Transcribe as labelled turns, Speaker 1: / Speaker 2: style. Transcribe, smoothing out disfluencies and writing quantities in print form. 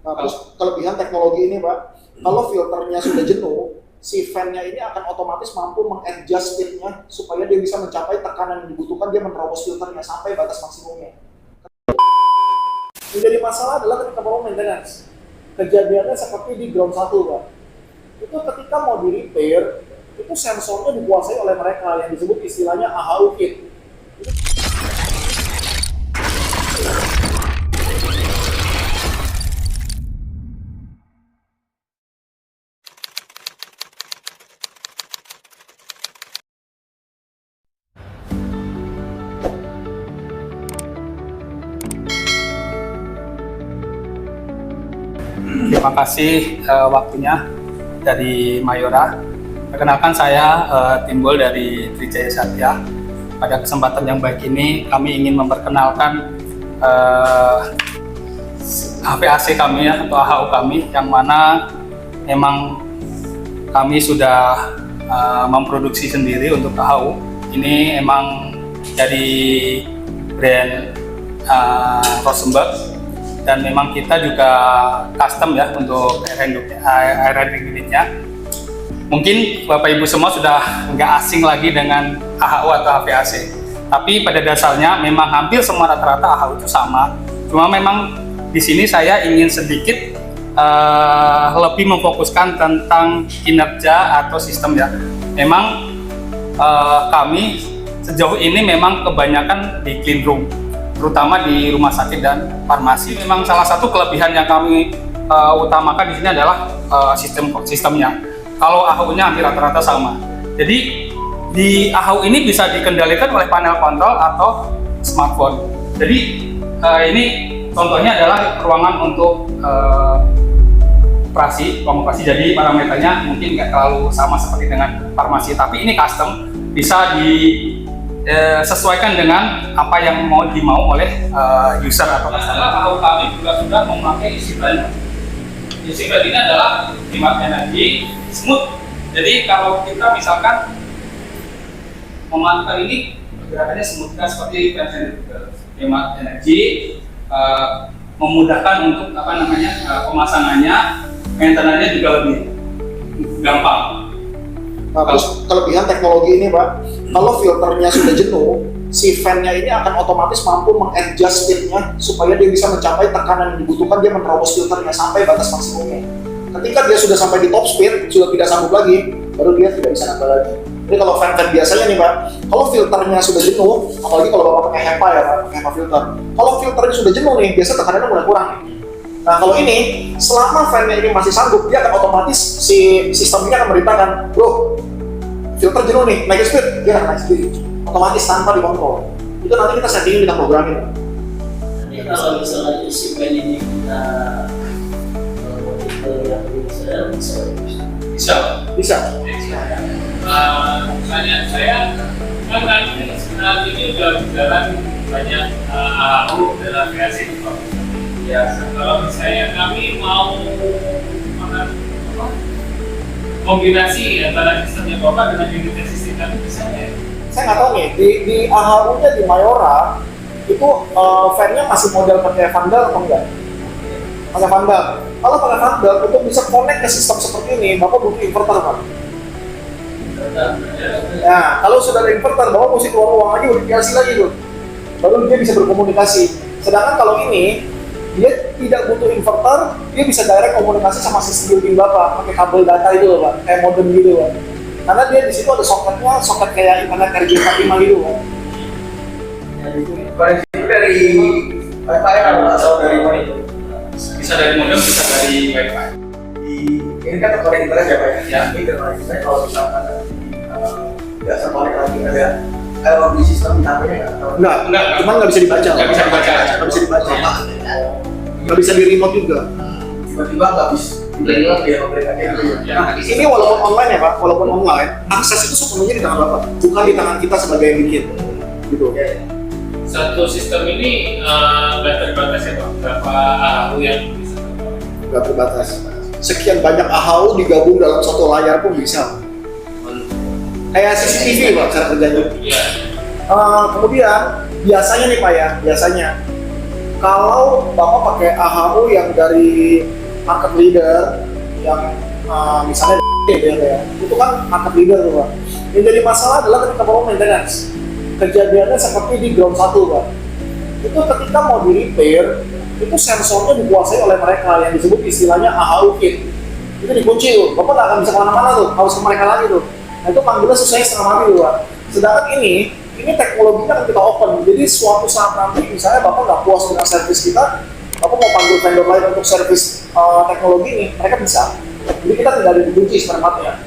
Speaker 1: Nah, terus kelebihan teknologi ini, Pak, kalau filternya sudah jenuh, si fan-nya ini akan otomatis mampu mengadjust speed-nya supaya dia bisa mencapai tekanan yang dibutuhkan, dia menerobos filternya sampai batas maksimumnya. Yang jadi masalah adalah ketika mau maintenance. Kejadiannya seperti di ground 1, Pak. Itu ketika mau di-repair, itu sensornya dikuasai oleh mereka yang disebut istilahnya AHU kit.
Speaker 2: Terima kasih waktunya dari Mayora. Perkenalkan saya Timbul dari Trijaya Satya. Pada kesempatan yang baik ini kami ingin memperkenalkan HVAC kami ya, atau AHU kami, yang mana memang kami sudah memproduksi sendiri untuk AHU. Ini emang dari brand Rosenberg. Dan memang kita juga custom ya untuk air handling unitnya. Mungkin Bapak Ibu semua sudah nggak asing lagi dengan AHU atau HVAC. Tapi pada dasarnya memang hampir semua rata-rata AHU itu sama. Cuma memang di sini saya ingin sedikit lebih memfokuskan tentang kinerja atau sistem ya. Memang kami sejauh ini memang kebanyakan di clean room, terutama di rumah sakit dan farmasi. Memang salah satu kelebihan yang kami utamakan di sini adalah sistemnya. Kalau AHU-nya hampir rata-rata sama. Jadi di AHU ini bisa dikendalikan oleh panel kontrol atau smartphone. Jadi ini contohnya adalah ruangan untuk ruang operasi. Jadi parameternya mungkin nggak terlalu sama seperti dengan farmasi, tapi ini custom, bisa disesuaikan dengan apa yang mau dimau oleh user atau customer. AHU kami juga sudah memakai isi blend. Isi blend ini adalah hemat energi, smooth. Jadi kalau kita misalkan memantulkan ini, gerakannya smooth kan seperti hemat energi, memudahkan untuk pemasangannya, maintenance-nya juga lebih gampang.
Speaker 1: Nah, terus kelebihan teknologi ini, Pak, kalau filternya sudah jenuh, si fan-nya ini akan otomatis mampu mengadjust speed-nya supaya dia bisa mencapai tekanan yang dibutuhkan, dia menerobos filternya sampai batas maksimumnya. Ketika dia sudah sampai di top speed, sudah tidak sanggup lagi, baru dia tidak bisa nambah lagi. Jadi kalau fan-fan biasanya nih, Pak, kalau filternya sudah jenuh, apalagi kalau Bapak pakai HEPA ya, Pak, pakai HEPA filter. Kalau filternya sudah jenuh nih, biasa tekanannya mulai kurang nih. Nah, kalau ini, selama fan-nya ini masih sanggup, dia akan otomatis si sistemnya akan memberitakan, bro, filter jenuh nih, naik speed, dia akan naik sendiri, otomatis tanpa dikontrol. Itu nanti kita settingin, kita programin.
Speaker 3: Jadi kalau misalnya isi fan ini kita yang
Speaker 2: Bisa.
Speaker 4: Misalnya saya kan saat ini udah berjalan banyak AHU dan AVAC. Ya, kalau misalnya kami mau kombinasi antara sistemnya Bapak dengan unit sistem kami, bisa ya?
Speaker 1: Saya nggak tahu nih, di AHU-nya di Mayora, itu fan-nya masih model pakai vandal atau enggak? Pakai vandal. Kalau pakai vandal, untuk bisa connect ke sistem seperti ini, Bapak butuh inverter, Pak. Nah, kalau sudah ada inverter, Bapak mesti keluar uang lagi, modifikasi lagi tuh. Baru dia bisa berkomunikasi. Sedangkan kalau ini, dia tidak butuh inverter, dia bisa direct komunikasi sama sistem building Bapak, pakai kabel data itu loh, Pak, kayak modem gitu, Pak. Karena dia di situ ada soketnya, soket kayak internet RJ45 gitu, Pak.
Speaker 5: Koneksi dari Wi-Fi atau dari mana itu?
Speaker 2: Bisa dari modem, bisa dari Wi-Fi.
Speaker 5: Ini kan terkonek internet ya Pak ya?
Speaker 2: Ya.
Speaker 5: Ini terkonek internet, kalau misalkan nggak terkonek lagi ada kalau di sistem HP-nya
Speaker 1: Enggak, cuman nggak bisa dibaca.
Speaker 2: Nggak bisa dibaca.
Speaker 1: Nggak bisa dibaca. Nggak bisa di remote juga.
Speaker 5: tiba-tiba nggak bisa tiba-tiba dia memberikan itu ya.
Speaker 1: Nah, ini walaupun online ya Pak, walaupun online, akses itu sepenuhnya di tangan Bapak, bukan di tangan kita sebagai yang bikin. Gitu.
Speaker 4: Satu sistem ini nggak terbatas ya Pak? Berapa AHU yang bisa terbatas?
Speaker 1: Nggak terbatas. Sekian banyak AHU digabung dalam satu layar pun bisa. Kayak CCTV Pak, cara kerjanya.
Speaker 4: Iya.
Speaker 1: Kemudian biasanya nih Pak ya, biasanya Kalau Bapak pakai AHU yang dari market leader, yang misalnya ya, itu kan market leader tuh Pak. Yang jadi masalah adalah ketika Bapak maintenance. Kejadiannya seperti di ground 1 Pak. Itu ketika mau di repair, itu sensornya dikuasai oleh mereka yang disebut istilahnya AHU kit. Itu dikunci tuh, Bapak nggak akan bisa kemana-mana tuh, harus ke mereka lagi tuh. Nah itu panggilnya susahnya setengah mati tuh Pak. Sedangkan ini teknologinya kan kita open, jadi suatu saat nanti misalnya Bapak nggak puas dengan servis kita, Bapak mau panggil vendor lain untuk servis teknologi ini, mereka bisa. Jadi kita tidak ada dikunci spare part-nya.